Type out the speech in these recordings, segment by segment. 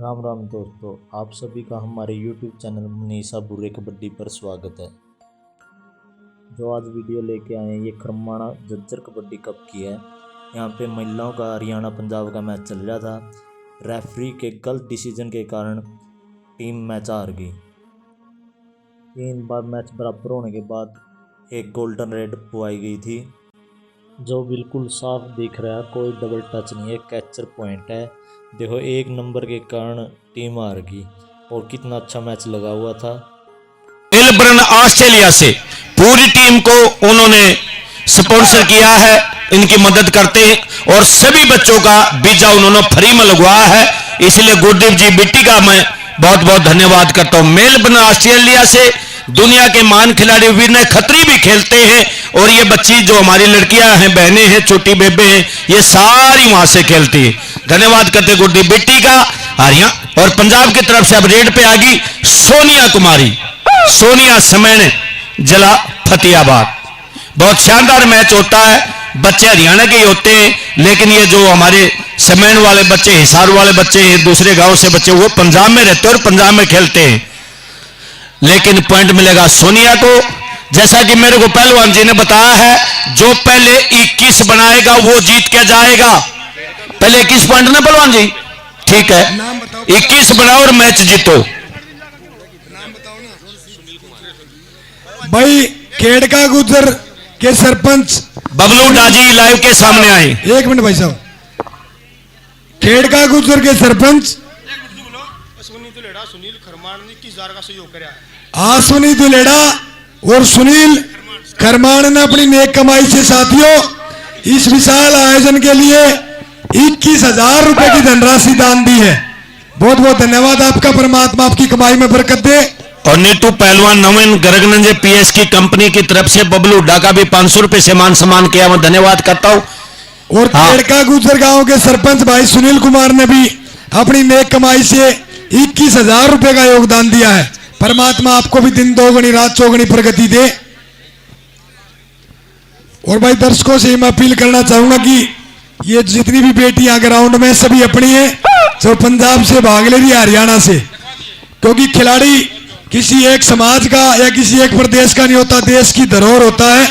राम राम दोस्तों, आप सभी का हमारे YouTube चैनल मनीषा बुर्रे कबड्डी पर स्वागत है। जो आज वीडियो लेके आए हैं ये खरमाणा झज्जर कबड्डी कप की है। यहाँ पे महिलाओं का हरियाणा पंजाब का मैच चल रहा था। रेफरी के गलत डिसीजन के कारण टीम मैच हार गई। 3 बार मैच बराबर होने के बाद एक गोल्डन रेड पुआई गई थी, जो बिल्कुल साफ दिख रहा है, कोई डबल टच नहीं है, कैचर पॉइंट है। देखो 1 नंबर के कारण टीम हार गई और कितना अच्छा मैच लगा हुआ था। मेलबर्न ऑस्ट्रेलिया से पूरी टीम को उन्होंने स्पॉन्सर किया है, इनकी मदद करते हैं और सभी बच्चों का वीजा उन्होंने फ्री में लगवाया है। इसलिए गुरदीप जी बिट्टी का मैं बहुत बहुत धन्यवाद करता हूं। मेलबर्न ऑस्ट्रेलिया से दुनिया के महान खिलाड़ी विनय खत्री भी खेलते हैं और ये बच्ची जो हमारी लड़कियां हैं, बहनें हैं, छोटी बेबे हैं, ये सारी वहां से खेलती है। धन्यवाद करते गुरदीप बिट्टी का। हरियाणा और पंजाब की तरफ से अब रेड पे आ गई सोनिया कुमारी, सोनिया समेण जिला फतेहाबाद। बहुत शानदार मैच होता है, बच्चे हरियाणा के ही होते हैं, लेकिन ये जो हमारे समेण वाले बच्चे, हिसार वाले बच्चे, दूसरे गांव से बच्चे, वो पंजाब में रहते हैं और पंजाब में खेलते हैं। लेकिन पॉइंट मिलेगा सोनिया को। जैसा कि मेरे को पहलवान जी ने बताया है, जो पहले 21 बनाएगा वो जीत के जाएगा। पहले 21 पॉइंट ना पहलवान जी? ठीक है, 21 बनाओ और मैच जीतो। भाई खेड़का गुजर के सरपंच बबलू डाजी लाइव के सामने आए। 1 मिनट भाई साहब। खेड़का गुजर के सरपंच सुनील खरमान ने किस जार का सहयोग किया है। आसुनी दुलेड़ा और सुनील खरमान ने अपनी नेक कमाई से साथियों इस विशाल आयोजन के लिए 21,000 रुपए की धनराशि दान दी है। बहुत बहुत धन्यवाद आपका, परमात्मा आपकी कमाई में बरकत दे। और नीटू पहलवान नवीन गर्गनंजे पीएस की कंपनी की तरफ से बबलू डाका भी 500 रुपए से मान सम्मान किया, मैं धन्यवाद करता हूं। और खेड़का गुजर गांव के सरपंच भाई सुनील कुमार ने भी अपनी नेक कमाई से 21,000 रुपए का योगदान दिया है। परमात्मा आपको भी दिन दोगुनी रात चौगुनी प्रगति दे। और भाई दर्शकों से मैं अपील करना चाहूंगा कि ये जितनी भी बेटियां ग्राउंड में सभी अपनी है, जो पंजाब से भाग ले रही है, हरियाणा से, क्योंकि खिलाड़ी किसी एक समाज का या किसी एक प्रदेश का नहीं होता, देश की धरोहर होता है।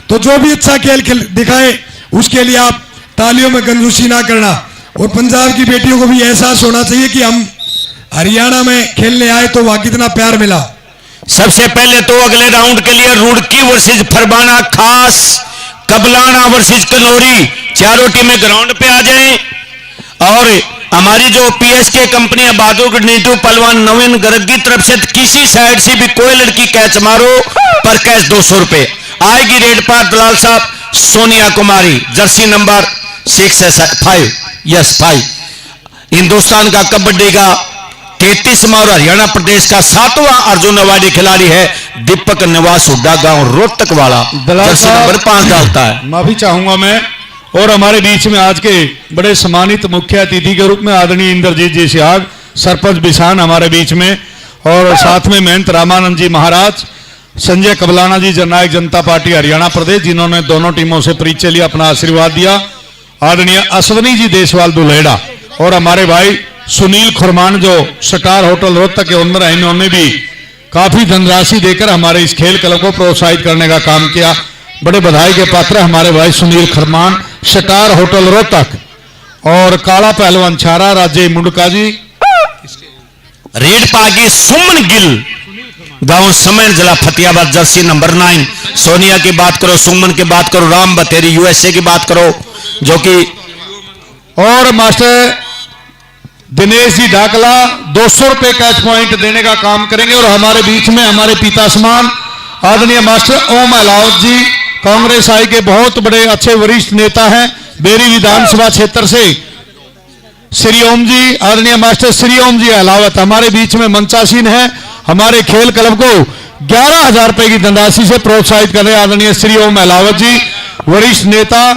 तो जो भी अच्छा खेल दिखाए उसके लिए आप तालियों में कंजूसी ना करना। और पंजाब की बेटियों को भी एहसास होना चाहिए कि हम हरियाणा में खेलने आए तो वहां कितना प्यार मिला। सबसे पहले तो अगले राउंड के लिए रुड़की वर्सेस फरबाना, खास कबलाना वर्सेस कनौरी, चारों टीमें ग्राउंड पे आ जाएं। और हमारी जो पीएसके कंपनी है बहादुर नीटू पहलवान नवीन गर्ग की तरफ से किसी साइड से भी कोई लड़की कैच मारो पर कैच 200 रुपए आएगी। रेड पर दलाल साहब सोनिया कुमारी, जर्सी नंबर 6 यस 5, हिंदुस्तान का कबड्डी का 33वां और हरियाणा प्रदेश का 7वां अर्जुन अवार्डी खिलाड़ी है दीपक निवास हुड्डा, गांव रोहतक वाला, जर्सी नंबर 5 डालता है। माफी चाहूंगा मैं। और हमारे बीच में आज के बड़े सम्मानित मुख्य अतिथि के रूप में आदरणीय इंद्रजीत जी सिहाग, सरपंच बिसान हमारे बीच में, और साथ में महंत रामानंद जी महाराज, संजय कबलाना जी जननायक जनता पार्टी हरियाणा प्रदेश, जिन्होंने दोनों टीमों से परिचय लिया, अपना आशीर्वाद दिया। आदरणीय अश्वनी जी देशवाल दुलेड़ा और हमारे भाई सुनील खरमान जो स्टार होटल रोहतक के ओनर है, इन्होंने भी काफी धनराशि देकर हमारे इस खेल क्लब को प्रोत्साहित करने का काम किया। बड़े बधाई के पात्र हमारे भाई सुनील खरमान, स्टार होटल रोहतक, और काला पहलवान छारा राजे मुंडका जी। रेड पागी सुमन गिल, गांव समेण जिला फतेहाबाद, जर्सी नंबर 9। सोनिया की बात करो, सुमन की बात करो, राम बतेरी यूएसए की बात करो, जो कि और मास्टर दिनेश जी ढाकला 200 रुपए कैच पॉइंट देने का काम करेंगे। और हमारे बीच में हमारे पिता समान आदरणीय मास्टर ओम अहलावत जी, कांग्रेस आई के बहुत बड़े अच्छे वरिष्ठ नेता हैं, बेरी विधानसभा क्षेत्र से श्री ओम जी, आदरणीय मास्टर श्री ओम जी अहलावत हमारे बीच में मंचासीन है। हमारे खेल क्लब को 11,000 रुपए की धनराशि से प्रोत्साहित कर रहे आदरणीय श्री ओम अहलावत जी, वरिष्ठ नेता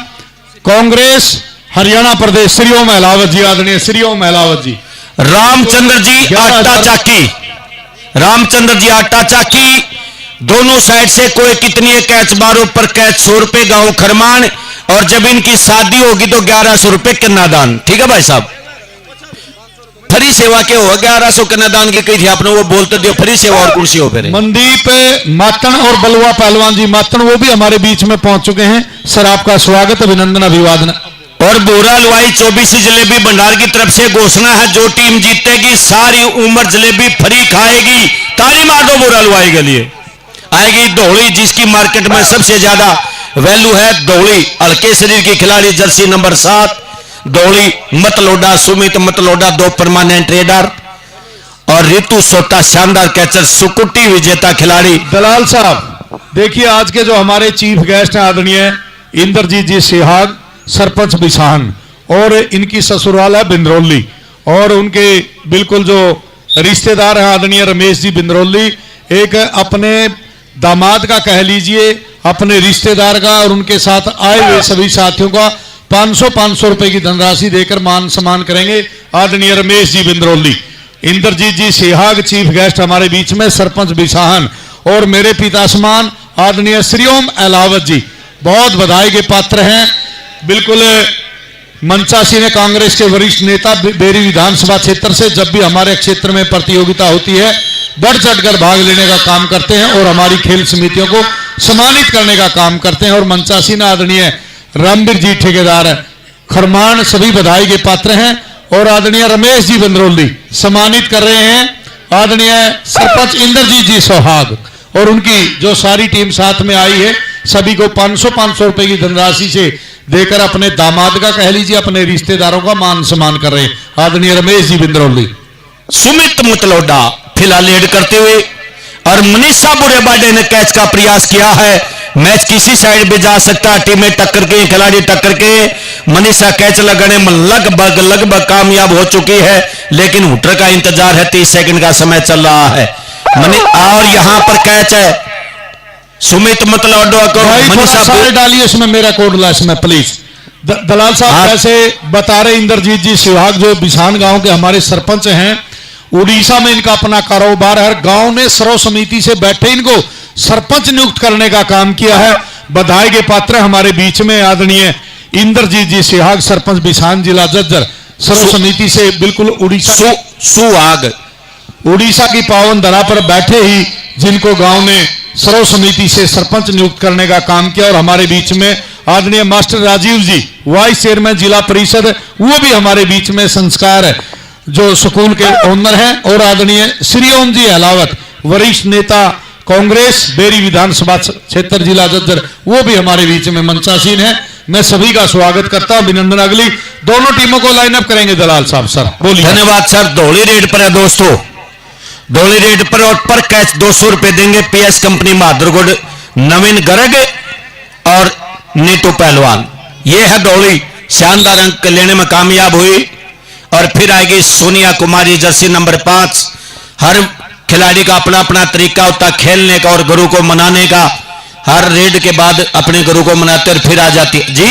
कांग्रेस हरियाणा प्रदेश, श्री ओम अहलावत जी, आदरणीय श्री ओम अहलावत जी। रामचंद्र जी आटा चाकी, रामचंद्र जी आटा चाकी, दोनों साइड से कोई कितनी है कैच मारो पर कैच 100 रुपए, गांव खरमान। और जब इनकी शादी होगी तो 1100 रुपए कन्यादान। ठीक है भाई साहब। फ्री सेवा के हो 1100 कन्यादान की कही थी आपने, वो बोलते दियो फ्री सेवा और कुर्सी हो फिर। मनदीप मातन और बलुआ पहलवान जी मातन वो भी हमारे बीच में पहुंच चुके हैं। सर आपका स्वागत, अभिनंदन, अभिवादन। और बोरा हलवाई 24 जलेबी भंडार की तरफ से घोषणा है, जो टीम जीतेगी सारी उम्र जलेबी फ्री खाएगी। ताली मार दो बोरा हलवाई के लिए। आएगी धौली, जिसकी मार्केट में सबसे ज्यादा वैल्यू है। धौली हल्के शरीर की खिलाड़ी Jersey number 7 Dhauli Matloda, Sumit Matloda 2 permanent trader, और रितु सोटा शानदार कैचर, सुकुटी विजेता खिलाड़ी। दलाल साहब देखिए, आज के जो हमारे चीफ गेस्ट हैं आदरणीय इंद्रजीत जी सिहाग, सरपंच बिसान, और इनकी ससुराल है बिंद्रोली, और उनके बिल्कुल जो रिश्तेदार हैं आदरणीय रमेश जी बिंद्रोली, एक अपने दामाद का कह लीजिए, अपने रिश्तेदार का, और उनके साथ आए हुए सभी साथियों का 500 रुपए की धनराशि देकर मान सम्मान करेंगे आदरणीय रमेश जी बिंद्रोली। इंद्रजीत जी सिहाग चीफ गेस्ट हमारे बीच में, सरपंच बिसाहन, और मेरे पिता समान आदरणीय श्रीओम अलावत जी बहुत बधाई के पात्र हैं। बिल्कुल मनचासी ने कांग्रेस के वरिष्ठ नेता बेरी विधानसभा क्षेत्र से, जब भी हमारे क्षेत्र में प्रतियोगिता होती है बढ़ चढ़कर भाग लेने का काम करते हैं और हमारी खेल समितियों को सम्मानित करने का काम करते हैं। और मनचासी ने आदरणीय रामवीर जी ठेकेदार खरमान सभी बधाई के पात्र हैं, और आदरणीय रमेश जी बंदरोली सम्मानित कर रहे हैं आदरणीय सरपंच इंद्रजीत जी सोहाग, और उनकी जो सारी टीम साथ में आई है सभी को 500 रुपए की धनराशि से देकर अपने दामाद का कह लीजिए, अपने रिश्तेदारों का मान सम्मान कर रहे हैं आदरणीय रमेश जी बिंद्रोली। सुमित मुतलोडा फिलहाल लीड करते हुए, और मनीषा बुरेबाडे ने कैच का प्रयास किया है। मैच किसी साइड भी जा सकता है, टीमें टक्कर के, खिलाड़ी टक्कर के। मनीषा कैच लगाने में लगभग कामयाब हो चुकी है, लेकिन हुटर का इंतजार है। 30 सेकंड का समय चल रहा है। और यहां पर कैच है सुमित मतलोडा को। मनीषा डालिए इसमें, मेरा कोड ला इसमें प्लीज। दलाल साहब कैसे बता रहे इंद्रजीत जी सिहाग, जो बिसान गांव के हमारे सरपंच हैं, उड़ीसा में इनका अपना कारोबार है। गांव ने सर्व समिति से बैठे इनको सरपंच नियुक्त करने का काम किया है। बधाई के पात्र हमारे बीच में आदरणीय इंद्रजीत जी सिहाग, सरपंच बिसान, जिला जज्जर, सर्व समिति से बिल्कुल उड़ीसा सुहाग उड़ीसा की पावन धरा पर बैठे ही जिनको गांव ने सर्व समिति से सरपंच नियुक्त करने का काम किया। और हमारे बीच में आदरणीय मास्टर राजीव जी वाइस चेयरमैन जिला परिषद, वो भी हमारे बीच में संस्कार है जो स्कूल के ओनर हैं। और आदरणीय श्रीओम जी अलावत वरिष्ठ नेता कांग्रेस बेरी विधानसभा क्षेत्र जिला जज्जर, वो भी हमारे बीच में मंचासीन है। मैं सभी का स्वागत करता हूं, अभिनंदन। अगली दोनों टीमों को लाइनअप करेंगे दलाल साहब। सर बोलिए। धन्यवाद सर। धौली रेड पर है दोस्तों, धौली रेड पर, और पर कैच 200 रुपए देंगे पीएस कंपनी माधुरगढ़, नवीन गर्ग और नीतू पहलवान। ये है धौली, शानदार अंक लेने में कामयाब हुई। और फिर आएगी सोनिया कुमारी जर्सी नंबर 5। हर खिलाड़ी का अपना अपना तरीका होता है खेलने का और गुरु को मनाने का। हर रेड के बाद अपने गुरु को मनाते और फिर आ जाती है जी।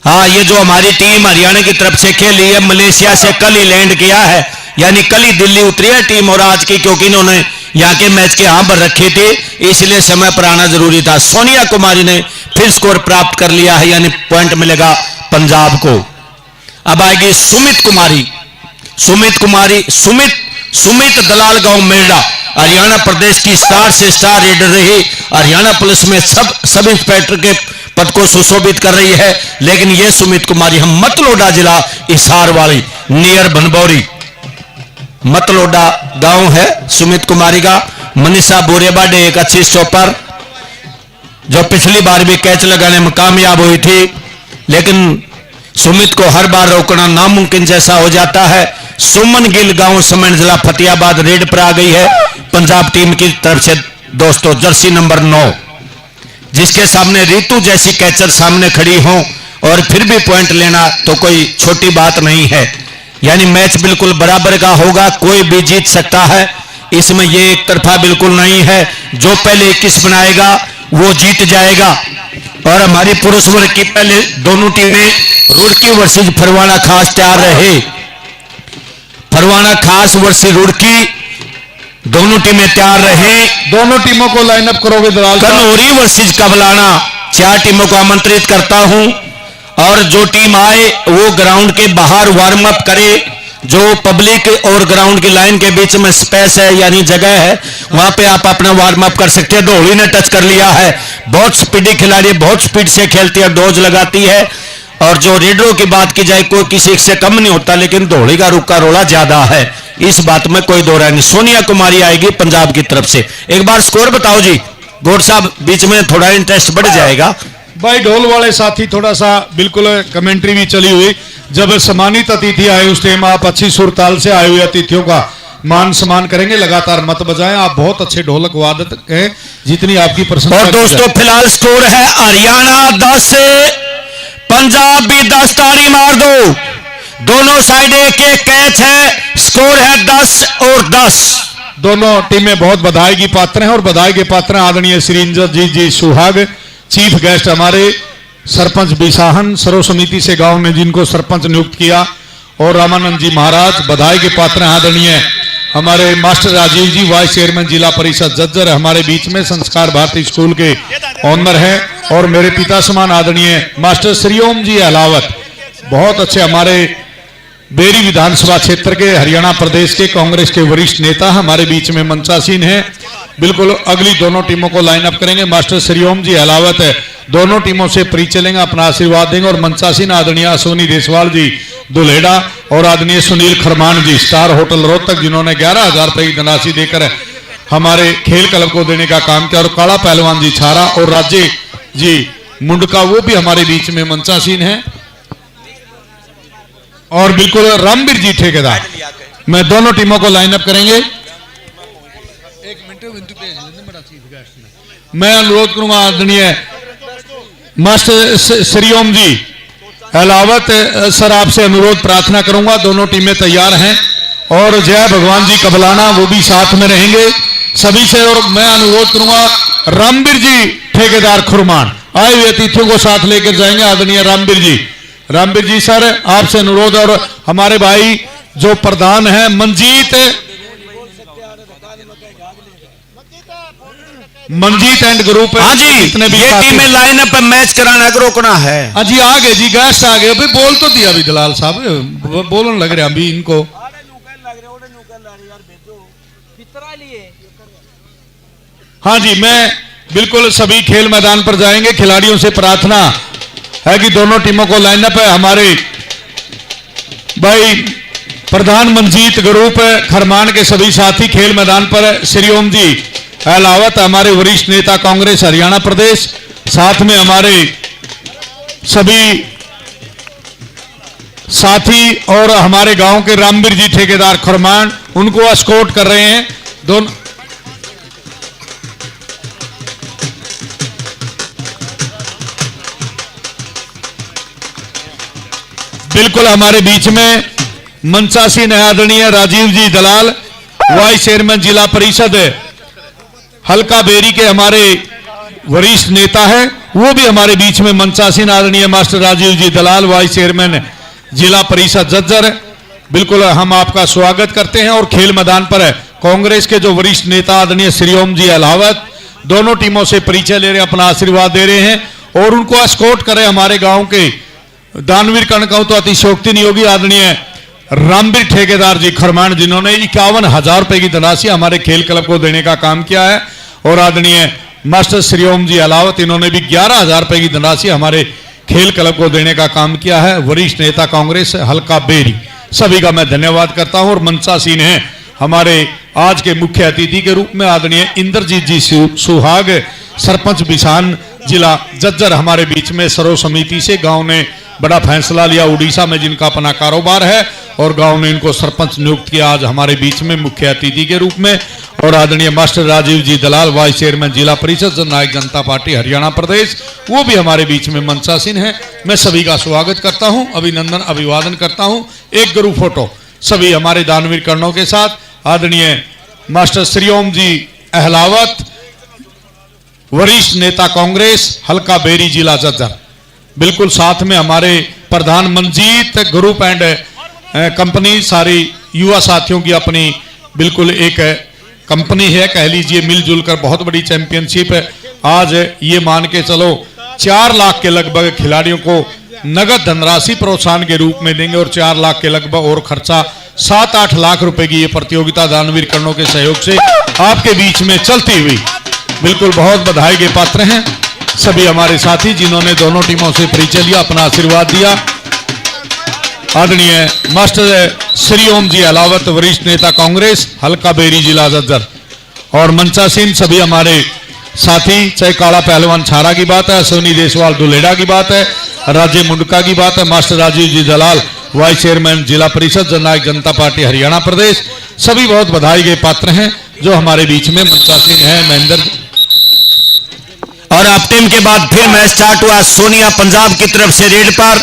हाँ, ये जो हमारी टीम हरियाणा की तरफ से खेली है, मलेशिया से कल ही लैंड किया है, यानी कल ही दिल्ली उतरी है टीम। और आज की क्योंकि इन्होंने यहाँ के मैच के यहाँ पर रखे थे, इसलिए समय पर आना जरूरी था। सोनिया कुमारी ने फिर स्कोर प्राप्त कर लिया है, यानी पॉइंट मिलेगा पंजाब को। अब आएगी सुमित कुमारी। सुमित दलाल गांव मेरडा, हरियाणा प्रदेश की स्टार से स्टार रेडर रही। हरियाणा पुलिस में सब इंस्पेक्टर के पद को सुशोभित कर रही है। लेकिन यह सुमित कुमारी हम मतलोडा जिला हिसार वाली नियर बनबौरी, मतलोडा गांव है सुमित कुमारी का। मनीषा बोरेबाडे एक अच्छी स्टॉपर, जो पिछली बार भी कैच लगाने में कामयाब हुई थी, लेकिन सुमित को हर बार रोकना नामुमकिन जैसा हो जाता है। सुमन गिल गांव समन जिला फतेहाबाद रेड पर आ गई है पंजाब टीम की तरफ से दोस्तों, जर्सी नंबर 9, जिसके सामने रितु जैसी कैचर सामने खड़ी हो और फिर भी पॉइंट लेना तो कोई छोटी बात नहीं है। यानी मैच बिल्कुल बराबर का होगा, कोई भी जीत सकता है, इसमें ये एक तरफा बिल्कुल नहीं है। जो पहले 21 बनाएगा वो जीत जाएगा। और हमारी पुरुष वर्ग की पहले दोनों टीमें रुड़की वर्सेज फरवाना खास तैयार रहे। फरवाना खास वर्सेज रुड़की, दोनों टीमें तैयार रहे। दोनों टीमों को लाइनअप करोगे दलाल? कनौरी वर्सेज कबलाना, 4 टीमों को आमंत्रित करता हूं। और जो टीम आए वो ग्राउंड के बाहर वार्म अप करे। जो पब्लिक और ग्राउंड की लाइन के बीच में स्पेस है यानी जगह है, वहां पे आप अपना वार्म अप कर सकते हैं। ढोली ने टच कर लिया है, बहुत स्पीडी खिलाड़ी, बहुत स्पीड से खेलती है, डोज लगाती है। और जो रेडरों की बात की जाए कोई किसी से कम नहीं होता, लेकिन ढोली का रुका रोला ज्यादा है, इस बात में कोई दो राय नहीं। सोनिया कुमारी आएगी पंजाब की तरफ से। एक बार स्कोर बताओ जी गौर साहब, बीच में थोड़ा इंटरेस्ट बढ़ जाएगा। भाई ढोल वाले साथी थोड़ा सा बिल्कुल कमेंट्री भी चली हुई। जब सम्मानित अतिथि आए उस टाइम आप अच्छी सुरताल से आए हुए अतिथियों का मान सम्मान करेंगे, लगातार मत बजाएं। आप बहुत अच्छे ढोलक वादक हैं, जितनी आपकी प्रशंसा। और दोस्तों फिलहाल स्कोर है हरियाणा 10, पंजाब भी 10। ताड़ी मार दो, दोनों साइड एक एक कैच है। स्कोर है 10 और 10। दोनों टीमें बहुत बधाई की पात्र हैं और बधाई के पात्र आदरणीय श्री इंद्रजीत जी सुहाग, चीफ गेस्ट हमारे सरपंच बिसाहन सर्व समिति से गांव में जिनको सरपंच नियुक्त किया, और रामानंद जी महाराज बधाई के पात्र हैं। आदरणीय हमारे मास्टर राजीव जी वाइस चेयरमैन जिला परिषद जज्जर हमारे बीच में संस्कार भारती स्कूल के ऑनर हैं, और मेरे पिता समान आदरणीय मास्टर श्रीओम जी अहलावत बहुत अच्छे हमारे बेरी विधानसभा क्षेत्र के हरियाणा प्रदेश के कांग्रेस के वरिष्ठ नेता हमारे बीच में मंचासीन हैं। बिल्कुल अगली दोनों टीमों को लाइन अप करेंगे। मास्टर श्रीओम जी अहलावत दोनों टीमों से परिचय लेंगे, अपना आशीर्वाद देंगे, और मंचासीन आदरणीय अश्विनी देसवाल जी दुलेड़ा और आदरणीय सुनील खरमान जी स्टार होटल रोहतक, जिन्होंने 11,000 रुपए की धनराशि देकर हमारे खेल क्लब को देने का काम किया, और काला पहलवान जी छारा और राज्य जी मुंडका वो भी हमारे बीच में मंचासीन है, और बिल्कुल रामवीर जी ठेकेदार। मैं दोनों टीमों को लाइन अप करेंगे। मैं अनुरोध करूंगा आदरणीय मास्टर श्रीओम जी अहलावत सर, आपसे अनुरोध प्रार्थना करूंगा, दोनों टीमें तैयार हैं, और जय भगवान जी कबलाना वो भी साथ में रहेंगे सभी से। और मैं अनुरोध करूंगा रामवीर जी ठेकेदार खुरमान आए हुए अतिथियों को साथ लेकर जाएंगे। आदरणीय रामवीर जी सर, आपसे अनुरोध, और हमारे भाई जो प्रधान है मंजीत एंड ग्रुप, हाँ जी, जितने भी ये टीमें लाइन अप मैच कराना को रोकना है। हाँ जी, आ गए जी, गेस्ट आ गए। अभी बोल तो दिया अभी दलाल साहब, बोलने लग रहे अभी इनको। हाँ जी, मैं बिल्कुल सभी खेल मैदान पर जाएंगे। खिलाड़ियों से प्रार्थना है कि दोनों टीमों को लाइनअप है। हमारे भाई प्रधान मंजीत ग्रुप खरमान के सभी साथी खेल मैदान पर, श्रीओम जी अहलावत हमारे वरिष्ठ नेता कांग्रेस हरियाणा प्रदेश, साथ में हमारे सभी साथी और हमारे गांव के रामवीर जी ठेकेदार खरमान, उनको एस्कॉर्ट कर रहे हैं दोनों। बिल्कुल हमारे बीच में मंचासीन है आदरणीय राजीव जी दलाल, वाइस चेयरमैन जिला परिषद हल्का बेरी के हमारे वरिष्ठ नेता हैं, वो भी हमारे बीच में मंचासीन आदरणीय मास्टर राजीव जी दलाल, वाइस चेयरमैन जिला परिषद जज्जर। बिल्कुल हम आपका स्वागत करते हैं, और खेल मैदान पर कांग्रेस के जो वरिष्ठ नेता आदरणीय श्रीओम जी अहलावत दोनों टीमों से परिचय ले रहे हैं, अपना आशीर्वाद दे रहे हैं, और उनको एस्कॉर्ट करें हमारे गांव के दानवीर कर्ण कहूं तो अतिशोक्ति नहीं होगी, आदरणीय रामवीर ठेकेदार जी खरमान, जिन्होंने 51,000 रुपए की धनराशि हमारे खेल क्लब को देने का काम किया है, और आदरणीय मास्टर श्रीओम जी अहलावत, इन्होंने भी 11,000 रुपए की धनराशि हमारे खेल क्लब को देने का काम किया है। वरिष्ठ नेता कांग्रेस हल्का बेरी, सभी का मैं धन्यवाद करता हूं। और मंचासीन है हमारे आज के मुख्य अतिथि के रूप में आदरणीय इंद्रजीत जी सुहाग, सरपंच बिसान जिला जज्जर हमारे बीच में सर्व समिति से गांव ने बड़ा फैसला लिया, उड़ीसा में जिनका अपना कारोबार है, और गांव ने इनको सरपंच नियुक्त किया आज हमारे बीच में मुख्य अतिथि के रूप में। और आदरणीय मास्टर राजीव जी दलाल, वाइस चेयरमैन जिला परिषद जननायक जनता पार्टी हरियाणा प्रदेश, वो भी हमारे बीच में मंचासीन है। मैं सभी का स्वागत करता हूं, अभिनंदन अभिवादन करता हूं। एक ग्रुप फोटो सभी हमारे दानवीर कर्णों के साथ, आदरणीय मास्टर श्रीओम जी अहलावत, वरिष्ठ नेता कांग्रेस हल्का बेरी जिला जज्जर, बिल्कुल साथ में हमारे प्रधान मंजीत ग्रुप एंड कंपनी, सारी युवा साथियों की अपनी बिल्कुल एक कंपनी है, कह लीजिए मिलजुल कर बहुत बड़ी चैंपियनशिप है। आज ये मान के चलो 4 लाख के लगभग खिलाड़ियों को नगद धनराशि प्रोत्साहन के रूप में देंगे और 4 लाख के लगभग और खर्चा 7-8 लाख रुपए की ये प्रतियोगिता दानवीर कर्णों के सहयोग से आपके बीच में चलती हुई बिल्कुल बहुत बधाई के पात्र हैं सभी हमारे साथी जिन्होंने दोनों टीमों से परिचय लिया, अपना आशीर्वाद दिया। आदरणीय मास्टर श्री ओम जी अलावत, वरिष्ठ नेता कांग्रेस, हल्का बेरी, जिला जज्जर, और मंचासीन सभी हमारे साथी, चाहे काला पहलवान छारा की बात है, सोनी देसवाल दुलेडा की बात है, राजे मुंडका की बात है, मास्टर राजीव जी दलाल, वाइस चेयरमैन जिला परिषद जननायक जनता पार्टी हरियाणा प्रदेश, सभी बहुत बधाई के पात्र हैं जो हमारे बीच में मंचासीन है। महेंद्र और हाफ टाइम के बाद फिर मैच स्टार्ट हुआ सोनिया पंजाब की तरफ से रेड पर।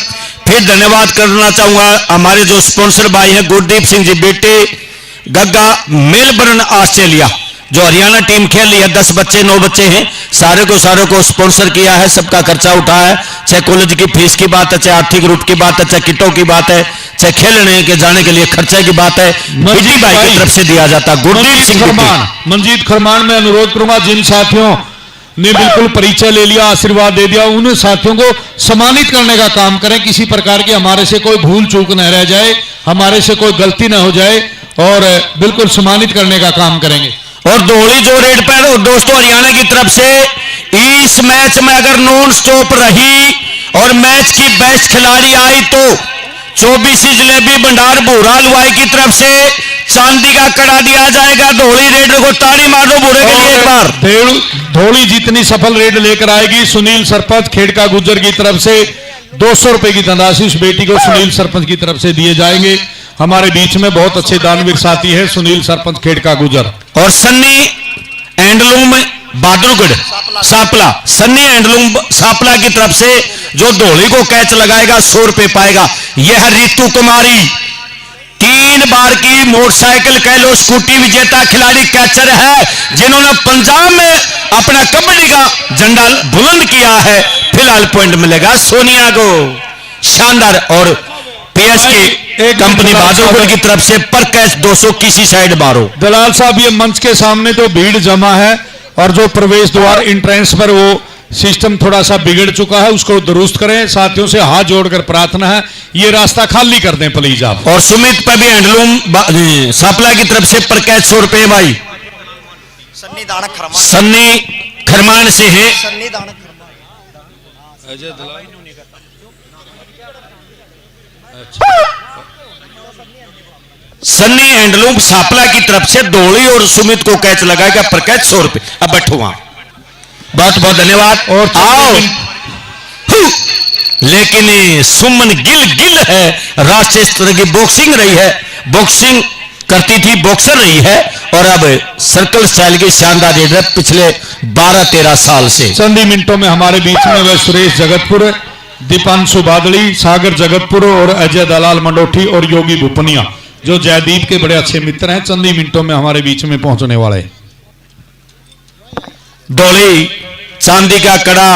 फिर धन्यवाद करना चाहूंगा हमारे जो स्पॉन्सर भाई हैं, गुरदीप सिंह जी बेटे, गग्गा, मेलबर्न ऑस्ट्रेलिया, जो हरियाणा टीम खेल रही है, 10 बच्चे 9 बच्चे हैं, सारे को स्पॉन्सर किया है, सबका खर्चा उठाया है, चाहे कॉलेज की फीस की बात है, चाहे आर्थिक रूप की बात है, चाहे किटों की बात है, चाहे खेलने के जाने के लिए खर्चे की बात है, बिजली भाई की तरफ से दिया जाता है। गुरदीप सिंह मंजीत खरमान, में अनुरोध करूंगा जिन साथियों ने बिल्कुल परिचय ले लिया, आशीर्वाद दे दिया, उन साथियों को सम्मानित करने का काम करें। किसी प्रकार की हमारे से कोई भूल चूक न रह जाए, हमारे से कोई गलती न हो जाए, और बिल्कुल सम्मानित करने का काम करेंगे। और दोहली जो रेड पर दोस्तों हरियाणा की तरफ से इस मैच में अगर नॉन स्टॉप रही और मैच की बेस्ट खिलाड़ी आई तो 24 जलेबी भंडार भूरा हलवाई की तरफ से चांदी का कड़ा दिया जाएगा। धोली रेड को ताड़ी मार दो भूरे के लिए एक बार। धोली जितनी सफल रेड लेकर आएगी, सुनील सरपंच खेड़का गुजर की तरफ से 200 रुपए की धनराशि उस बेटी को सुनील सरपंच की तरफ से दिए जाएंगे। हमारे बीच में बहुत अच्छे दानवीर साथी है सुनील सरपंच खेड़का गुजर। और सन्नी एंडलूम बहादुरगढ़ सापला, सन्नी एंडलूम सापला की तरफ से जो धोली को कैच लगाएगा 100 रुपए पाएगा। यह रितु कुमारी 3 बार की मोटरसाइकिल कह लो स्कूटी विजेता खिलाड़ी कैचर है, जिन्होंने पंजाब में अपना कबड्डी का झंडा बुलंद किया है। फिलहाल पॉइंट मिलेगा सोनिया को। शानदार। और पीएसके कंपनी बहादुरगढ़ की तरफ से पर कैच 200 किसी साइड मारो। दलाल साहब, ये मंच के सामने तो भीड़ जमा है और जो प्रवेश द्वार एंट्रेंस पर वो सिस्टम थोड़ा सा बिगड़ चुका है, उसको दुरुस्त करें। साथियों से हाथ जोड़कर प्रार्थना है, ये रास्ता खाली कर दें प्लीज आप। और सुमित पर भी हैंडलूम सापला की तरफ से पर कैच 100 रुपए भाई। सन्नी खरमान से है। सन्नी हैंडलूम सापला की तरफ से धोली और सुमित को कैच लगाएगा पर कैच 100 रुपए। अब बैठो वहां, बहुत बहुत धन्यवाद। और आओ, लेकिन सुमन गिल है, राष्ट्रीय स्तर की बॉक्सिंग रही है, बॉक्सिंग करती थी, बॉक्सर रही है, और अब सर्कल स्टाइल की शानदार रेडर पिछले 12-13 साल से। चंद ही मिनटों में हमारे बीच में वह सुरेश जगतपुर, दीपांशु बादली, सागर जगतपुर और अजय दलाल मंडोठी और योगी भूपनिया, जो जयदीप के बड़े अच्छे मित्र हैं, चंद ही मिनटों में हमारे बीच में पहुंचने वाले हैं। धोली चांदी का कड़ा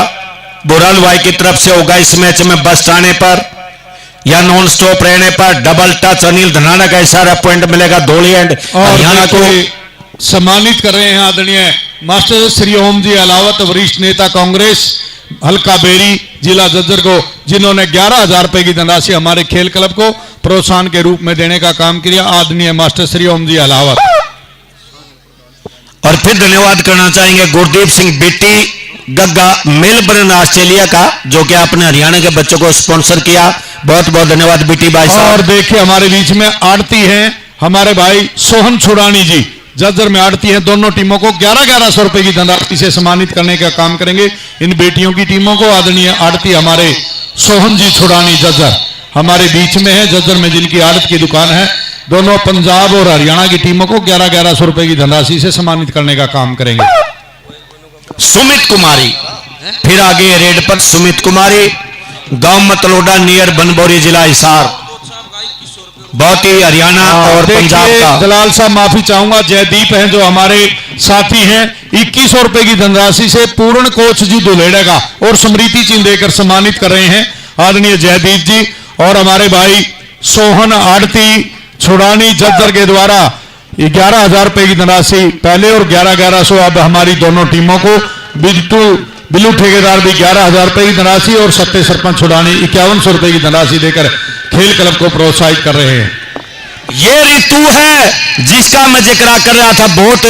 बोराल भाई की तरफ से होगा इस मैच में। बस आने पर या नॉन स्टॉप रहने पर डबल टच अनिल धनाना का इशारा पॉइंट मिलेगा धोली एंड हरियाणा को। सम्मानित कर रहे हैं आदरणीय मास्टर श्री ओम जी अलावत, वरिष्ठ नेता कांग्रेस, हल्का बेरी, जिला जज्जर को, जिन्होंने 11,000 रुपए की धनराशि हमारे खेल क्लब को प्रोत्साहन के रूप में देने का काम किया। आदरणीय मास्टर श्री ओम जी अलावत। और फिर धन्यवाद करना चाहेंगे गुरदीप सिंह बेटी, गग्गा, मेलबर्न ऑस्ट्रेलिया का, जो कि आपने हरियाणा के बच्चों को स्पॉन्सर किया। बहुत बहुत धन्यवाद बेटी भाई साहब। और देखिए हमारे बीच में आड़ती हैं हमारे भाई सोहन छुड़ानी जी, जज्जर में आड़ती हैं। दोनों टीमों को 11,1100 रुपए की धनराशि से सम्मानित करने का काम करेंगे। इन बेटियों की टीमों को आदरणीय आड़ती हमारे सोहन जी छुड़ानी जज्जर हमारे बीच में है, जज्जर में जिनकी आड़त की दुकान है। दोनों पंजाब और हरियाणा की टीमों को 11,1100 रुपए की धनराशि से सम्मानित करने का काम करेंगे। सुमित कुमारी फिर आगे रेड पर। सुमित कुमारी, गांव मतलोडा नियर बनबोरी, जिला हिसार, बहुत ही हरियाणा और पंजाब का। दलाल साहब माफी चाहूंगा, जयदीप हैं जो हमारे साथी हैं, 2100 रुपए की धनराशि से पूर्ण कोच जी दुलेड़ा का और स्मृति चिन्ह देकर सम्मानित कर रहे हैं आदरणीय जयदीप जी। और हमारे भाई सोहन आड़ती छुड़ानी जज्जर के द्वारा 11,000 रुपए की धनराशि पहले और 11,1100 अब हमारी दोनों टीमों को बिट्टू बिल्लू ठेकेदार भी 11,000 रुपए की धनराशि और सत्य सरपंच छुड़ानी 5100 रुपए की धनराशि देकर खेल क्लब को प्रोत्साहित कर रहे हैं। ये ऋतु है जिसका मैं जिक्र कर रहा था, बहुत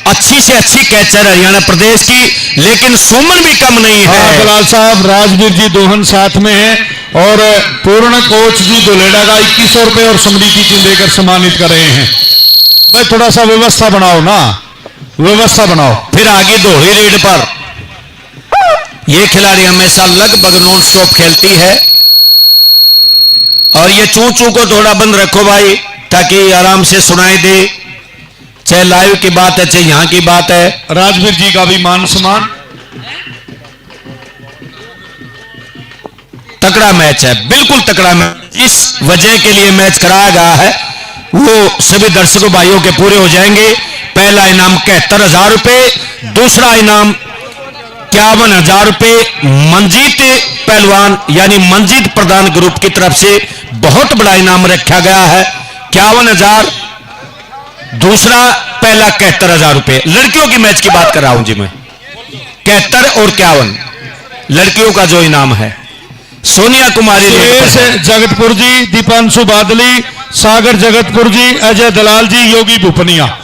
अच्छी से अच्छी कैचर हरियाणा प्रदेश की, लेकिन सुमन भी कम नहीं है। दलाल साहब राजवीर जी दोहन साथ में है और पूर्ण कोच जी दुलेड़ा का 2100 रुपए और स्मृति चिन्ह देकर सम्मानित कर रहे हैं। भाई थोड़ा सा व्यवस्था बनाओ ना, व्यवस्था बनाओ। फिर आगे दोहरी रेड पर ये खिलाड़ी हमेशा लगभग नॉन स्टॉप खेलती है और ये चू चू को थोड़ा बंद रखो भाई, ताकि आराम से सुनाई दे, चाहे लाइव की बात है चाहे यहां की बात है। राजवीर जी का भी मान सम्मान। तगड़ा मैच है, बिल्कुल तगड़ा मैच। इस वजह के लिए मैच कराया गया है वो सभी दर्शकों भाइयों के पूरे हो जाएंगे। पहला इनाम 71,000 रुपए, दूसरा इनाम 51,000 रुपए मंजीत पहलवान यानी मंजीत प्रधान ग्रुप की तरफ से बहुत बड़ा इनाम रखा गया है। 51,000, दूसरा पहला 71,000 रुपए। लड़कियों की मैच की बात कर रहा हूं जी मैं, 71 और 51 लड़कियों का जो इनाम है। सोनिया कुमारी जगतपुर जी, दीपांशु बादली, सागर जगतपुर जी, अजय दलाल जी, योगी भूपनिया।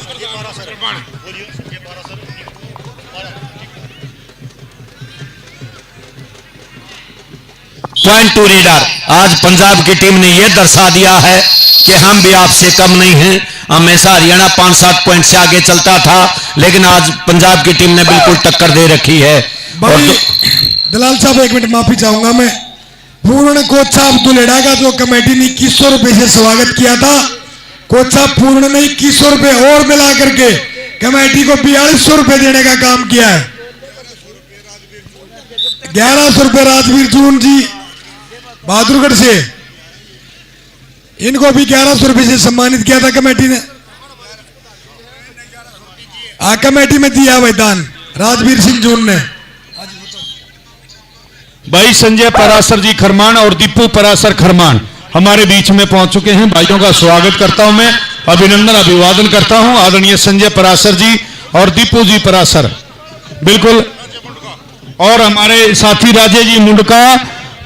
पॉइंट टू रीडर, आज पंजाब की टीम ने यह दर्शा दिया है कि हम भी आपसे कम नहीं हैं। हमेशा हरियाणा 5-7 पॉइंट से आगे चलता था, लेकिन आज पंजाब की टीम ने बिल्कुल टक्कर दे रखी है। दलाल साहब एक मिनट माफी चाहूंगा मैं, पूर्ण कोच साहब दुलेड़ा का जो कमेटी ने 2100 रुपए से स्वागत किया था, कोच साहब पूर्ण ने 2100 रुपए और मिला करके कमेटी को 4200 रुपए देने का काम किया है। 1100 रुपए राजवीर जून जी बहादुरगढ़ से, इनको भी 1100 रुपए से सम्मानित किया था कमेटी ने। कमेटी में दिया हुआ दान राजवीर सिंह जून ने। भाई संजय परासर जी खरमान और दीपू परासर खरमान हमारे बीच में पहुंच चुके हैं। भाइयों का स्वागत करता हूं मैं, अभिनंदन अभिवादन करता हूं आदरणीय संजय परासर जी और दीपू जी परासर, बिल्कुल। और हमारे साथी राजे जी मुंडका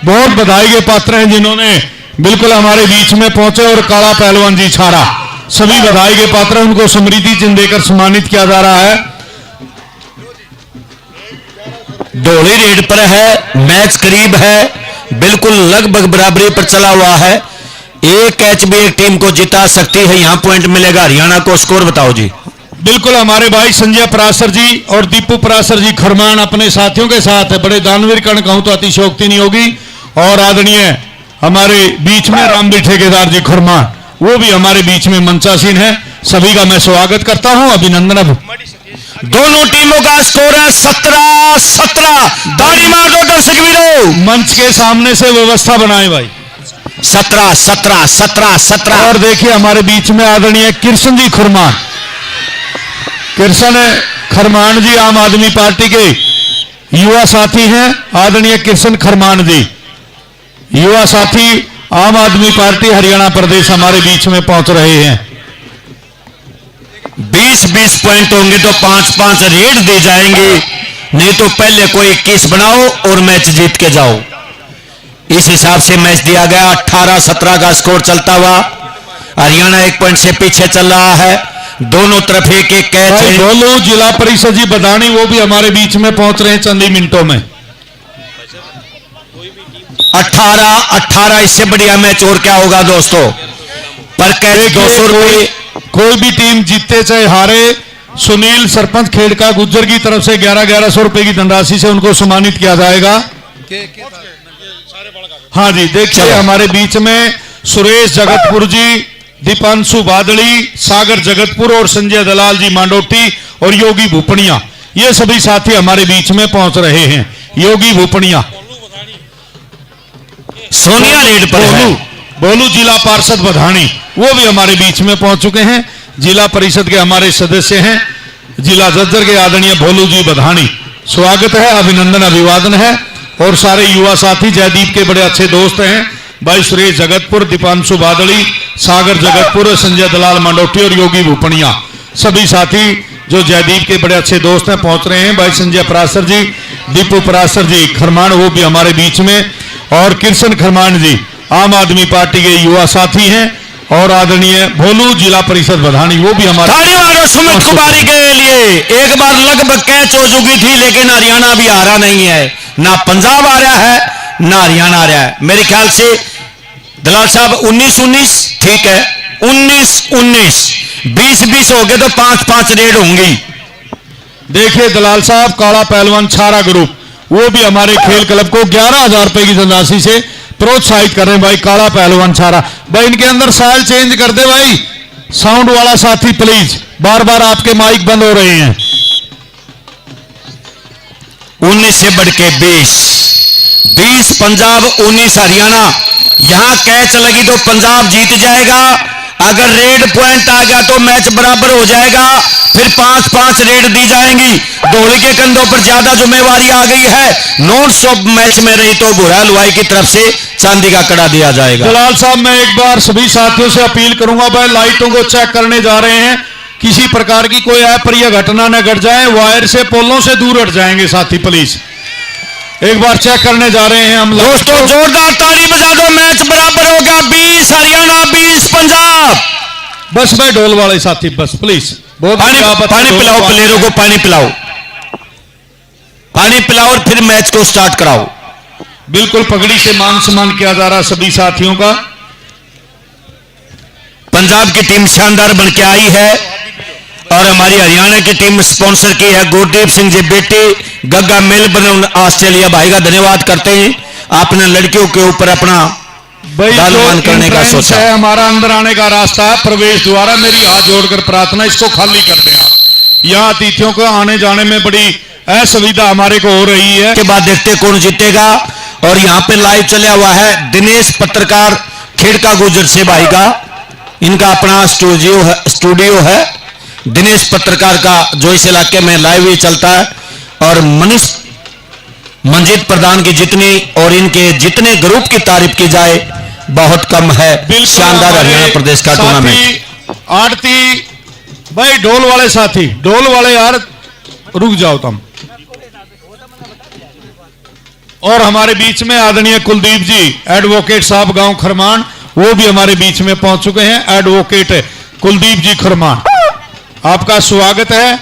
बहुत बधाई के पात्र हैं, जिन्होंने बिल्कुल हमारे बीच में पहुंचे, और काला पहलवान जी छाड़ा सभी बधाई के पात्र, उनको स्मृति चिन्ह देकर सम्मानित किया जा रहा है। दोहरी रेड पर है, मैच करीब है, बिल्कुल लगभग बराबरी पर चला हुआ है। एक कैच भी एक टीम को जिता सकती है, यहां पॉइंट मिलेगा हरियाणा को। स्कोर बताओ जी। बिल्कुल हमारे भाई संजय परासर जी और दीपू परासर जी खरमान अपने साथियों के साथ है, बड़े दानवीर कर्ण कहूं तो अतिशयोक्ति नहीं होगी। और आदरणीय हमारे बीच में रामवीर ठेकेदार जी खरमान, वो भी हमारे बीच में मंचासीन है। सभी का मैं स्वागत करता हूं, अभिनंदन। दोनों टीमों का स्कोर है 17-17। ताली मार दो दर्शक वीरों। मंच के सामने से व्यवस्था बनाए भाई। 17-17। और देखिए हमारे बीच में आदरणीय कृष्ण जी खरमान, कृष्ण खरमान जी आम आदमी पार्टी के युवा साथी हैं। आदरणीय कृष्ण खरमान जी युवा साथी आम आदमी पार्टी हरियाणा प्रदेश हमारे बीच में पहुंच रहे हैं। 20-20 पॉइंट होंगे तो 5-5 रेड दी जाएंगे, नहीं तो पहले कोई 21 बनाओ और मैच जीत के जाओ। इस हिसाब से मैच दिया गया। 18-17 का स्कोर चलता हुआ हरियाणा 1 पॉइंट से पीछे चल रहा है। दोनों तरफ एक कैच है। बोलो जिला परिषद जी बदानी, वो भी हमारे बीच में पहुंच रहे हैं चंद ही मिनटों में। 18-18, इससे बढ़िया मैच और क्या होगा दोस्तों। पर कैच 200 रुपये। कोई भी टीम जीते चाहे हारे, सुनील सरपंच खेड़का गुज्जर की तरफ से 1100 रुपए की धनराशि से उनको सम्मानित किया जाएगा। हाँ जी, देखिए हमारे बीच में सुरेश जगतपुर जी, दीपांशु बादली, सागर जगतपुर और संजय दलाल जी मांडोटी और योगी भूपनिया, ये सभी साथी हमारे बीच में पहुंच रहे हैं। योगी भूपनिया, सोनिया रेड पर है। बोलू जिला पार्षद बधानी, वो भी हमारे बीच में पहुंच चुके हैं। जिला परिषद के हमारे सदस्य हैं जिला जज्जर के आदरणीय भोलू जी बधानी, स्वागत है, अभिनंदन अभिवादन है। और सारे युवा साथी जयदीप के बड़े अच्छे दोस्त हैं भाई सुरेश जगतपुर, दीपांशु बादली, सागर जगतपुर, संजय दलाल मांडोटी और योगी भूपनिया, सभी साथी जो जयदीप के बड़े अच्छे दोस्त हैं पहुंच रहे हैं। भाई संजय परासर जी दीपू पराशर जी खरमान, वो भी हमारे बीच में, और कृष्ण खरमान जी आम आदमी पार्टी के युवा साथी हैं, और आदरणीय भोलू जिला परिषद बधानी, वो भी हमारे। ताली मारो सुमित कुमारी के लिए। एक बार लगभग कैच हो चुकी थी, लेकिन हरियाणा अभी हारा नहीं है, ना पंजाब आ रहा है ना हरियाणा आ रहा है। मेरे ख्याल से दलाल साहब 19-19 ठीक है, 19-19 20-20 हो गए तो 5-5 रेड होंगी। देखिए दलाल साहब, काला पहलवान छारा ग्रुप वो भी हमारे खेल क्लब को 11,000 रुपए की धनराशि से प्रोत्साहित कर रहे हैं। भाई काला पहलवान छारा, भाई इनके अंदर साइल चेंज कर दे भाई, साउंड वाला साथी प्लीज, बार बार आपके माइक बंद हो रहे हैं। 19 से बढ़ के 20 पंजाब, 19 हरियाणा। यहां कैच लगी तो पंजाब जीत जाएगा, अगर रेड पॉइंट आ गया तो मैच बराबर हो जाएगा, फिर 5-5 रेड दी जाएंगी। धोली के कंधों पर ज्यादा जिम्मेवारी आ गई है, नॉन स्टॉप मैच में रही तो भुरा हलवाई की तरफ से चांदी का कड़ा दिया जाएगा। दलाल साहब, मैं एक बार सभी साथियों से अपील करूंगा, भाई लाइटों को चेक करने जा रहे हैं, किसी प्रकार की कोई अप्रिय घटना न घट जाए, वायर से पोलों से दूर हट जाएंगे साथी प्लीज। एक बार चेक करने जा रहे हैं हम दोस्तों, जोरदार ताली बजा दो, मैच बराबर हो गया, 20 हरियाणा 20 पंजाब। बस भाई ढोल वाले साथी बस प्लीज, पानी पिलाओ, प्लेयरों को पानी पिलाओ, पानी पिलाओ और फिर मैच को स्टार्ट कराओ। बिल्कुल पगड़ी से मान सम्मान किया जा रहा सभी साथियों का। पंजाब की टीम शानदार बन के आई है और हमारी हरियाणा की टीम स्पॉन्सर की है गुरदीप सिंह जी बेटे गग्गा मेलबर्न ऑस्ट्रेलिया भाई का धन्यवाद करते हैं, आपने लड़कियों के ऊपर अपना दान करने का सोचा है। हमारा अंदर आने का रास्ता है प्रवेश द्वारा, मेरी हाथ जोड़कर प्रार्थना, इसको खाली कर दें आप। यहाँ अतिथियों को आने जाने में बड़ी असुविधा हमारे को हो रही है। के बाद देखते कौन जीतेगा। और यहाँ पे लाइव चला हुआ है दिनेश पत्रकार खेड़का गुजर से भाई का, इनका अपना स्टूडियो है दिनेश पत्रकार का, जो इस इलाके में लाइव ही चलता है। और मनीष मंजीत प्रधान की जितनी और इनके जितने ग्रुप की तारीफ की जाए बहुत कम है। शानदार हरियाणा प्रदेश का टूर्नामेंट। आरती भाई ढोल वाले साथी, ढोल वाले यार रुक जाओ तुम। और हमारे बीच में आदरणीय कुलदीप जी एडवोकेट साहब गांव खरमान, वो भी हमारे बीच में पहुंच चुके हैं। एडवोकेट कुलदीप जी खरमान, आपका स्वागत है।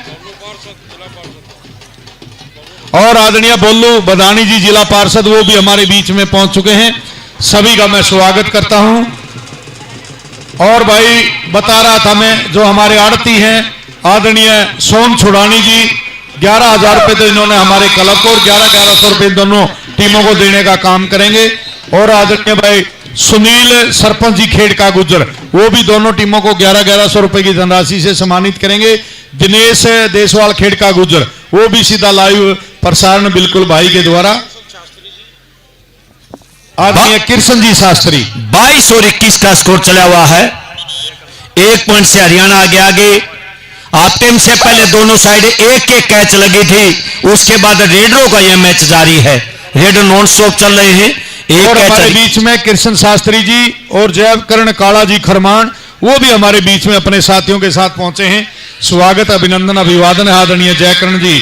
और आदरणीय बोलू बदानी जी जिला पार्षद, वो भी हमारे बीच में पहुंच चुके हैं, सभी का मैं स्वागत करता हूं। और भाई बता रहा था मैं, जो हमारे आड़ती हैं आदरणीय सोम छुड़ानी जी, 11,000 रुपए तो इन्होंने हमारे क्लब को, और 11,1100 रुपए दोनों टीमों को देने का काम करेंगे। और आदरणीय भाई सुनील सरपंच जी खेड़का गुजर, वो भी दोनों टीमों को 11,1100 रुपए की धनराशि से सम्मानित करेंगे। दिनेश देसवाल खेड़का गुजर, वो भी सीधा लाइव प्रसारण बिल्कुल भाई के द्वारा। आदरणीय कृष्ण जी शास्त्री, 22 और 21 का स्कोर चला हुआ है, 1 पॉइंट से हरियाणा आगे। आप टीम से पहले दोनों साइड एक कैच लगी थी, उसके बाद रेडरों का यह मैच जारी है, रेडर नॉन स्टॉप चल रहे हैं। और हमारे बीच में कृष्ण शास्त्री जी और जयकरण काला जी खरमान, वो भी हमारे बीच में अपने साथियों के साथ पहुंचे हैं। स्वागत अभिनंदन अभिवादन है आदरणीय जयकरण जी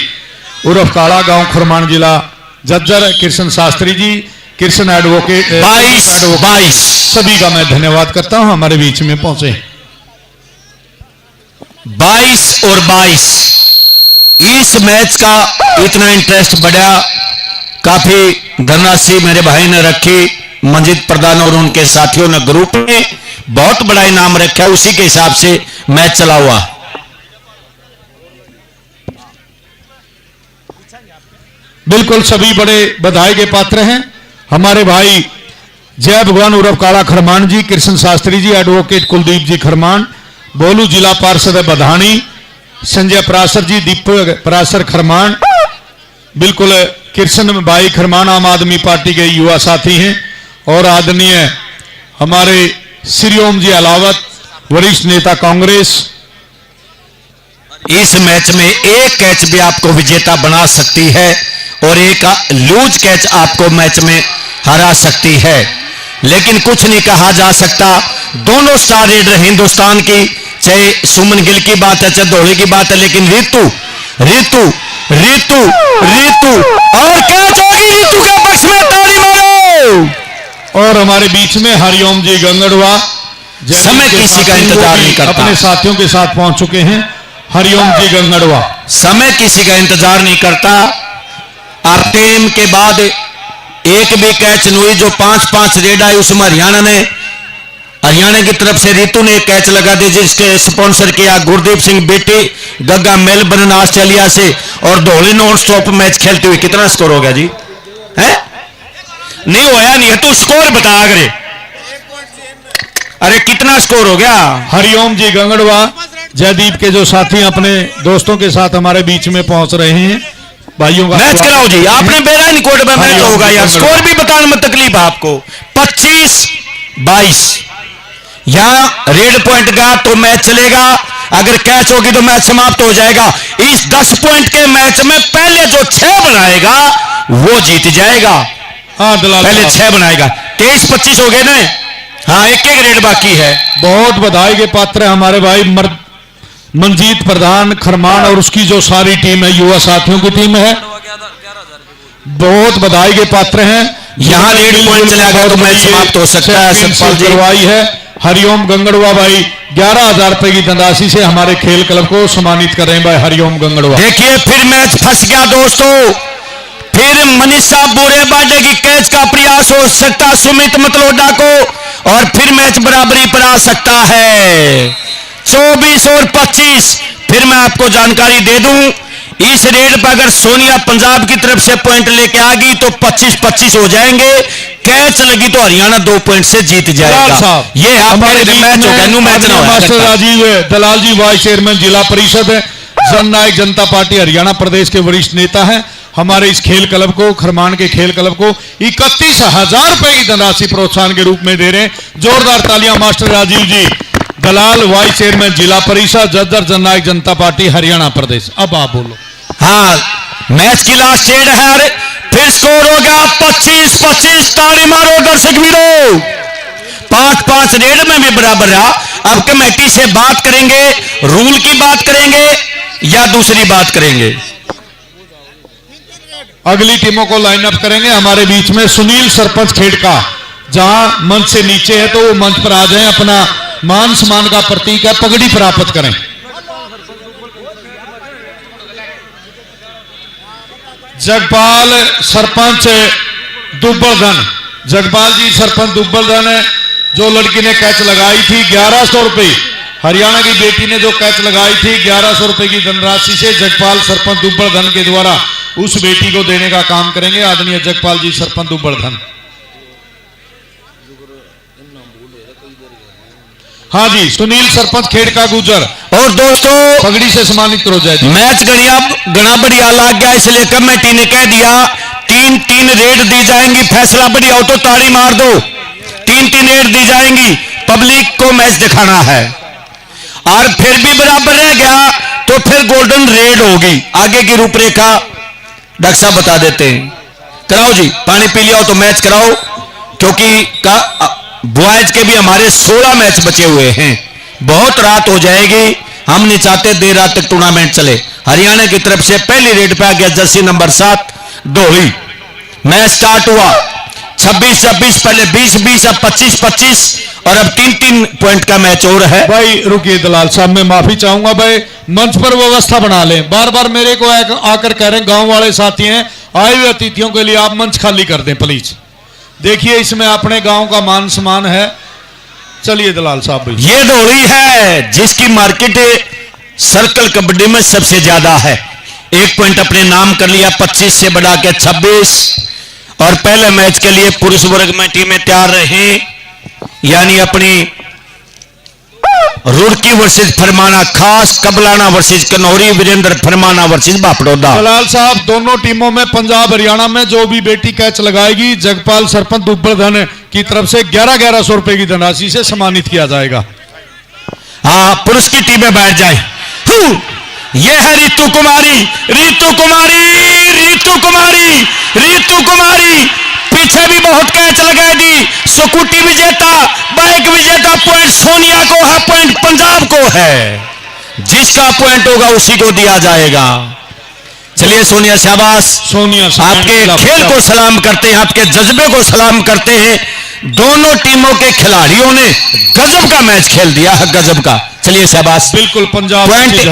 उर्फ काला गांव खरमान जिला जज्जर, कृष्ण शास्त्री जी, कृष्ण एडवोकेट 22 सभी का मैं धन्यवाद करता हूं, हमारे बीच में पहुंचे। 22 और 22 इस मैच का इतना इंटरेस्ट बढ़ा, काफी धनराशि मेरे भाई ने रखी, मंजीत प्रधान और उनके साथियों ने ग्रुप में बहुत बड़ा इनाम रखा, उसी के हिसाब से मैच चला हुआ। बिल्कुल सभी बड़े बधाई के पात्र हैं हमारे भाई जय भगवान उर्फ काला खरमान जी, कृष्ण शास्त्री जी, एडवोकेट कुलदीप जी खरमान, बोलू जिला पार्षद बधानी, संजय पराशर जी, दीपक पराशर खरमान, बिल्कुल कृष्ण भाई खरमान आम आदमी पार्टी के युवा साथी हैं। और आदरणीय हमारे श्री ओम जी अलावत, वरिष्ठ नेता कांग्रेस। इस मैच में एक कैच भी आपको विजेता बना सकती है और एक लूज कैच आपको मैच में हरा सकती है, लेकिन कुछ नहीं कहा जा सकता। दोनों स्टार रेडर हिंदुस्तान की, चाहे सुमन गिल की बात है चाहे धोनी की बात है, लेकिन ऋतु रीतू रीतू और कैच होगी रीतू के पक्ष में, ताली मारो। और हमारे बीच में हरिओम जी गंगड़वा समय किसी का इंतजार नहीं करता, अपने साथियों के साथ पहुंच चुके हैं। हरिओम जी गंगड़वा समय किसी का इंतजार नहीं करता। आप टीम के बाद एक भी कैच नहीं हुई, जो 5-5 रेड आई उसमें हरियाणा की तरफ से रीतू ने एक कैच लगा दी, जिसके स्पॉन्सर किया गुरदीप सिंह बेटी गग्गा मेलबर्न ऑस्ट्रेलिया से, और धोली नॉन स्टॉप मैच खेलते हुए। कितना स्कोर हो गया जी? है नहीं होया नहीं है, तू स्कोर बता अगरे। अरे कितना स्कोर हो गया? हरिओम जी गंगड़वा जयदीप के जो साथी अपने दोस्तों के साथ हमारे बीच में पहुंच रहे हैं, भाइयों का मैच कराओ जी। आपने बेरानी कोर्ट में मैच होगा यार, स्कोर भी बताने में तकलीफ है आपको। 25-22 यहां रेड पॉइंट का तो मैच चलेगा, अगर कैच होगी तो मैच समाप्त हो जाएगा। इस 10 पॉइंट के मैच में पहले जो 6 बनाएगा वो जीत जाएगा। हाँ दलाल पहले 6 बनाएगा। 23-25 हो गए ना। हाँ, एक रेड बाकी है। बहुत बधाई के पात्र है हमारे भाई मंजीत प्रधान खरमान और उसकी जो सारी टीम है, युवा साथियों की टीम है, बहुत बधाई के पात्र हैं। यहां रेड पॉइंट चलेगा तो मैच समाप्त हो सकता है। सतपाल जी करवाई है। हरिओम गंगड़वा भाई 11,000 रुपए की धनराशि से हमारे खेल क्लब को सम्मानित कर रहे हैं भाई हरिओम गंगड़वा। देखिए फिर मैच फंस गया दोस्तों, फिर मनीषा बुरे बाडे की कैच का प्रयास हो सकता सुमित मतलोडा को, और फिर मैच बराबरी पर आ सकता है। 24 और 25। फिर मैं आपको जानकारी दे दूं, इस रेड पर अगर सोनिया पंजाब की तरफ से पॉइंट लेके आ गई तो 25-25 हो जाएंगे। कैच लगी तो हरियाणा 2 पॉइंट से जीत जाएगा। ये हमारे मैच हो गया। मैच ना मास्टर राजीव दलाल जी वाइस चेयरमैन जिला परिषद है, जननायक जनता पार्टी हरियाणा प्रदेश के वरिष्ठ नेता हैं। हमारे इस खेल क्लब को, खरमान के खेल क्लब को 31,000 रुपए की धनराशि प्रोत्साहन के रूप में दे रहे हैं। जोरदार तालियां मास्टर राजीव जी, दलाल वाइस चेयरमैन जिला परिषद जज्जर जननायक जनता पार्टी हरियाणा प्रदेश। अब आप बोलो। हाँ, मैच की लास्ट रेड है। अरे फिर स्कोर हो गया 25-25। ताली मारो दर्शक वीरों। 5-5 रेड में भी बराबर रहा। अब कमेटी से बात करेंगे, रूल की बात करेंगे या दूसरी बात करेंगे? अगली टीमों को लाइन अप करेंगे। हमारे बीच में सुनील सरपंच खेड़का, जहां मंच से नीचे है तो वो मंच पर आ जाएं, अपना मान सम्मान का प्रतीक है, पगड़ी प्राप्त करें। जगपाल सरपंच दुब्बलधन, जगपाल जी सरपंच दुब्बलधन है, जो लड़की ने कैच लगाई थी 1100 रुपए, हरियाणा की बेटी ने जो कैच लगाई थी 1100 रुपए की धनराशि से जगपाल सरपंच दुब्बलधन के द्वारा उस बेटी को देने का काम करेंगे आदरणीय जगपाल जी सरपंच दुब्बलधन। हाँ जी, सुनील सरपंच खेड़का गुजर। और दोस्तों पगड़ी से सम्मानित करो जाए। मैच गणा बढ़िया लग गया, इसलिए कमेटी ने कह दिया 3-3 रेड दी जाएंगी। फैसला बढ़िया हो तो ताड़ी मार दो। 3-3 रेड दी जाएंगी, पब्लिक को मैच दिखाना है। और फिर भी बराबर रह गया तो फिर गोल्डन रेड होगी। आगे की रूपरेखा डॉक्टर साहब बता देते हैं। कराओ जी, पानी पी लिया हो तो मैच कराओ, क्योंकि बॉयज के भी हमारे 16 मैच बचे हुए हैं। बहुत रात हो जाएगी, हम नहीं चाहते देर रात तक टूर्नामेंट चले। हरियाणा की तरफ से पहली रेड पे आ गया जर्सी नंबर 7 दोही। मैच स्टार्ट हुआ 26-26, पहले 20-20, अब 25-25, और अब 3-3 पॉइंट का मैच और है। भाई रुकिए दलाल साहब, मैं माफी चाहूंगा भाई, मंच पर व्यवस्था बना लें। बार बार मेरे को आकर कह रहे हैं, गांव वाले साथी हैं, आए हुए अतिथियों के लिए आप मंच खाली कर दें प्लीज। देखिए इसमें अपने गांव का मान सम्मान है। चलिए दलाल साहब भाई। ये डोली है जिसकी मार्केट सर्कल कबड्डी में सबसे ज्यादा है। 1 पॉइंट अपने नाम कर लिया, 25 से बढ़ा के 26। और पहले मैच के लिए पुरुष वर्ग में टीमें तैयार रही, यानी अपनी रुड़की वर्सेस फरमाना खास, कबलाना वर्सेस कनौरी, वीरेंद्र फरमाना वर्सेस बापड़ौदा। दलाल साहब, दोनों टीमों में पंजाब हरियाणा में जो भी बेटी कैच लगाएगी जगपाल सरपंच दुब्बलधन की तरफ से 1100 रुपए की धनराशि से सम्मानित किया जाएगा। हाँ, पुरुष की टीमें बैठ जाए। ये है रीतू कुमारी, रीतू कुमारी, रीतू कुमारी, रीतू कुमारी। पीछे भी बहुत कैच लगाएगी। स्कूटी विजेता, बाइक विजेता, पॉइंट सोनिया को है, पॉइंट पंजाब को है। जिसका पॉइंट होगा उसी को दिया जाएगा। चलिए सोनिया शाबाश। सोनिया आपके खेल को सलाम करते हैं, आपके जज्बे को सलाम करते हैं। दोनों टीमों के खिलाड़ियों ने गजब का मैच खेल दिया है, गजब का। चलिए शाबाश। बिल्कुल पंजाब पॉइंट एक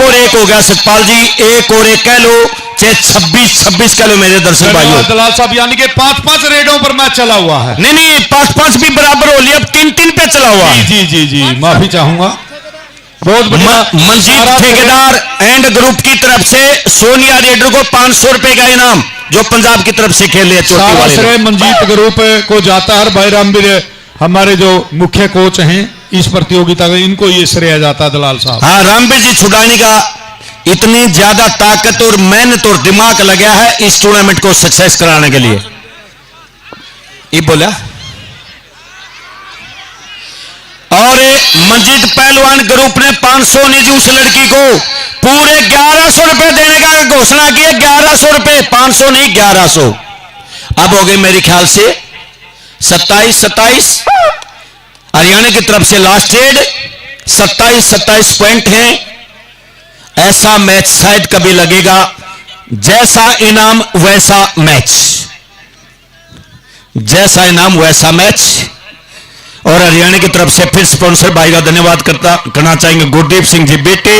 और एक हो गया सतपाल जी, एक और एक कह लो, चाहे 26-26 कह लो मेरे दर्शक भाइयों। दलाल साहब यानी कि 5-5 रेडों पर मैच चला हुआ है। नहीं 5-5 भी बराबर हो लिया, अब 3-3 पे चला हुआ है। जी माफी चाहूंगा। बहुत बढ़िया। मंजीत ठेकेदार एंड ग्रुप की तरफ से सोनिया रेडर को 500 रुपए का इनाम, जो पंजाब की तरफ से खेले चोटी सारा वाले श्रेय मंजीत ग्रुप को जाता है। भाई रामवीर हमारे जो मुख्य कोच हैं इस प्रतियोगिता का, इनको ये श्रेय जाता है दलाल साहब। हाँ, रामवीर जी छुड़ानी का इतनी ज्यादा ताकत और मेहनत और दिमाग लगा है इस टूर्नामेंट को सक्सेस कराने के लिए। ये बोला। और मंजीत पहलवान ग्रुप ने 500 निजी उस लड़की को पूरे 1100 रुपए देने का घोषणा की है। 1100 रुपए, 500 नहीं 1100। अब हो गए मेरे ख्याल से 27-27। हरियाणा की तरफ से लास्ट एड 27-27 पॉइंट हैं। ऐसा मैच शायद कभी लगेगा, जैसा इनाम वैसा मैच, जैसा इनाम वैसा मैच। और हरियाणा की तरफ से फिर स्पॉन्सर भाई का धन्यवाद करना चाहेंगे गुरदीप सिंह जी बेटे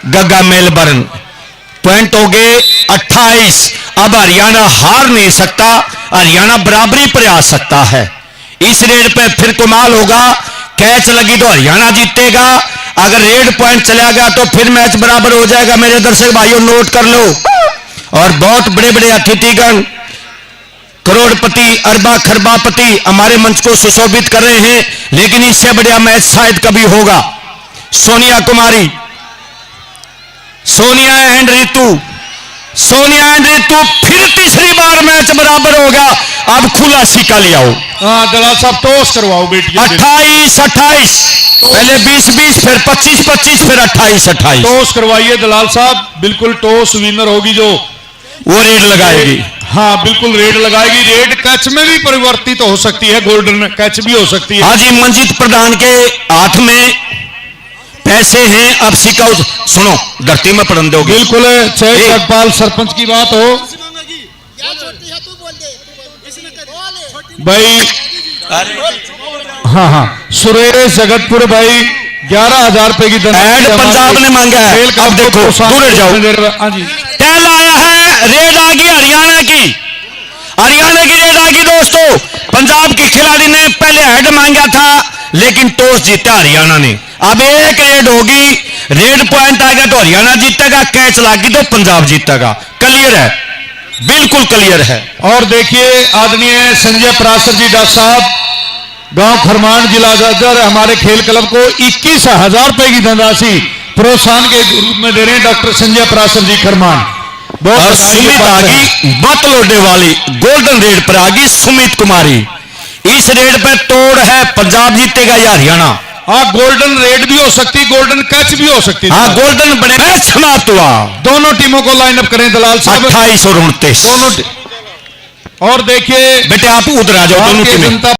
गग्गा मेलबर्न। पॉइंट हो गए 28। अब हरियाणा हार नहीं सकता, हरियाणा बराबरी पर आ सकता है। इस रेड पे फिर कमाल होगा, कैच लगी तो हरियाणा जीतेगा, अगर रेड पॉइंट चला गया तो फिर मैच बराबर हो जाएगा। मेरे दर्शक भाइयों नोट कर लो। और बहुत बड़े बड़े अतिथिगण, करोड़पति, अरबा खरबापति हमारे मंच को सुशोभित कर रहे हैं, लेकिन इससे बढ़िया मैच शायद कभी होगा। सोनिया कुमारी, सोनिया एंड रितु, सोनिया एंड रितु, फिर तीसरी बार मैच बराबर होगा। अब खुला सिक्का ले आओ। हाँ दलाल साहब टॉस करवाओ बेटी। 28-28, पहले 20-20, फिर 25-25, फिर 28-28। टॉस करवाइए दलाल साहब। बिल्कुल टॉस विनर होगी जो वो रेड लगाएगी। हाँ बिल्कुल रेड लगाएगी। रेड कैच में भी परिवर्तित हो सकती है, गोल्डन कैच भी हो सकती है। हाँ जी, मंजीत प्रधान के हाथ में पैसे हैं। अब सिक्का सुनो, धरती में पड़न दोगे। बिल्कुल, चाहे जगपाल सरपंच की बात हो भाई। हाँ सुरेश जगतपुर भाई 11,000 रुपए की ऐड पंजाब ने मांगा है। अब देखो दूर जाओ। हाँ जी, टैल आया है, रेड आ गई हरियाणा की, हरियाणा की रेड आ गई दोस्तों। पंजाब की खिलाड़ी ने पहले हेड मांगा था, लेकिन टॉस जीता हरियाणा ने। अब एक रेड होगी, रेड पॉइंट आ गया तो हरियाणा जीतेगा, कैच लगी तो पंजाब जीतेगा। क्लियर है, बिल्कुल क्लियर है। और देखिए आदरणीय संजय पराशर जी डॉक्टर साहब, गांव खरमान जिला जज्जर हमारे खेल क्लब को 21,000 रुपए की धनराशि प्रोत्साहन के रूप में दे रहे हैं डॉक्टर संजय पराशर जी खरमान। और सुमित आगी बत लोडे वाली गोल्डन रेड पर आगी सुमित कुमारी। इस रेड पे तोड़ है, पंजाब जीतेगा या हरियाणा। हाँ गोल्डन रेड भी हो सकती, गोल्डन कैच भी हो सकती। हाँ गोल्डन बने। मैच समाप्त हुआ। दोनों टीमों को लाइन अप करें दलाल साहब। 28 और 29। और देखिए बेटे आप उधर आ जाओ, दोनों टीमें।